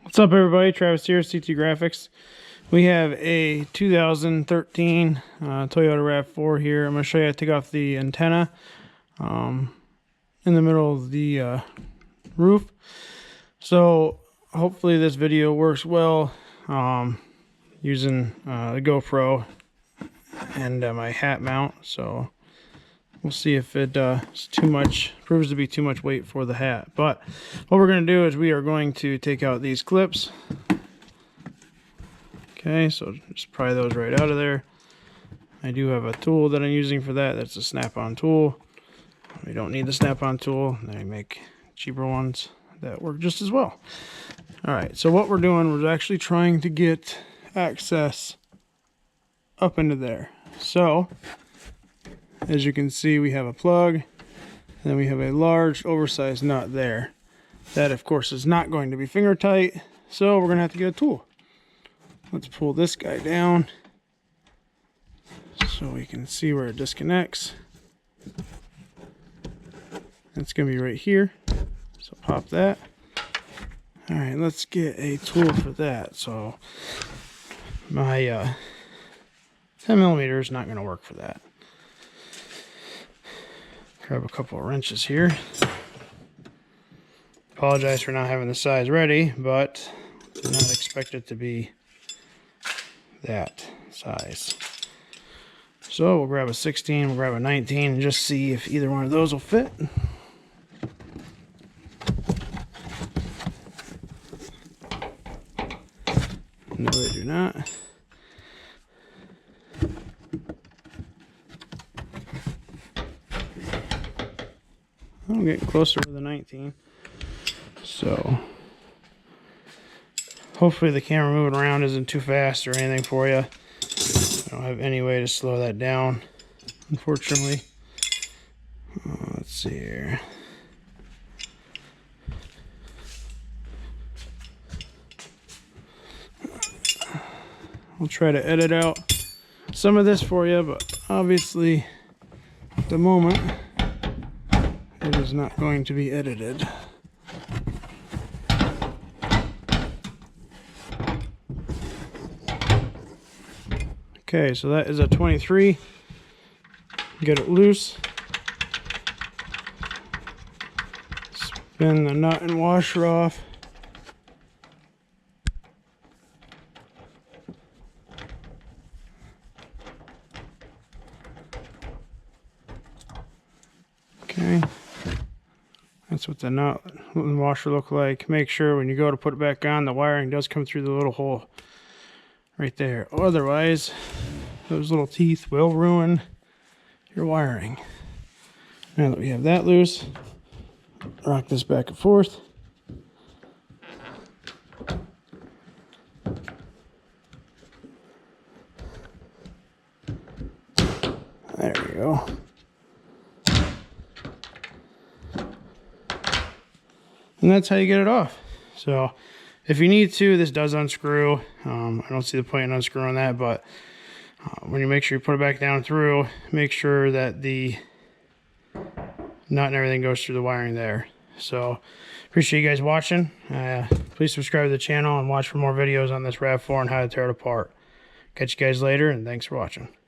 What's up, everybody? Travis here, CT Graphics. We have a 2013 Toyota Rav4 here. I'm going to show you how to take off the antenna in the middle of the roof. So hopefully this video works well using the GoPro and my hat mount. So we'll see if it proves to be too much weight for the hat. But what we're going to do is we are going to take out these clips. Okay, so just pry those right out of there. I do have a tool that I'm using for that. That's a snap-on tool. We don't need the snap-on tool. They make cheaper ones that work just as well. Alright, so what we're doing, we're actually trying to get access up into there. So as you can see, we have a plug, and then we have a large oversized nut there. That, of course, is not going to be finger tight, so we're going to have to get a tool. Let's pull this guy down so we can see where it disconnects. It's going to be right here, so pop that. Alright, let's get a tool for that. So my 10mm is not going to work for that. Grab a couple of wrenches here. Apologize for not having the size ready, but did not expect it to be that size. So we'll grab a 16, we'll grab a 19, and just see if either one of those will fit. No, they do not. I'm getting closer to the 19. So hopefully the camera moving around isn't too fast or anything for you. I don't have any way to slow that down, unfortunately. Let's see here. I'll try to edit out some of this for you, but obviously at the moment it is not going to be edited. Okay, so that is a 23. Get it loose. Spin the nut and washer off. Okay. That's what the nut and washer look like. Make sure when you go to put it back on, the wiring does come through the little hole right there. Otherwise, those little teeth will ruin your wiring. Now that we have that loose, rock this back and forth. There we go. And that's how you get it off. So if you need to, this does unscrew. I don't see the point in unscrewing that, but when you make sure you put it back down through, make sure that the nut and everything goes through the wiring there. So appreciate you guys watching. Please subscribe to the channel and watch for more videos on this Rav4 and how to tear it apart. Catch you guys later, and thanks for watching.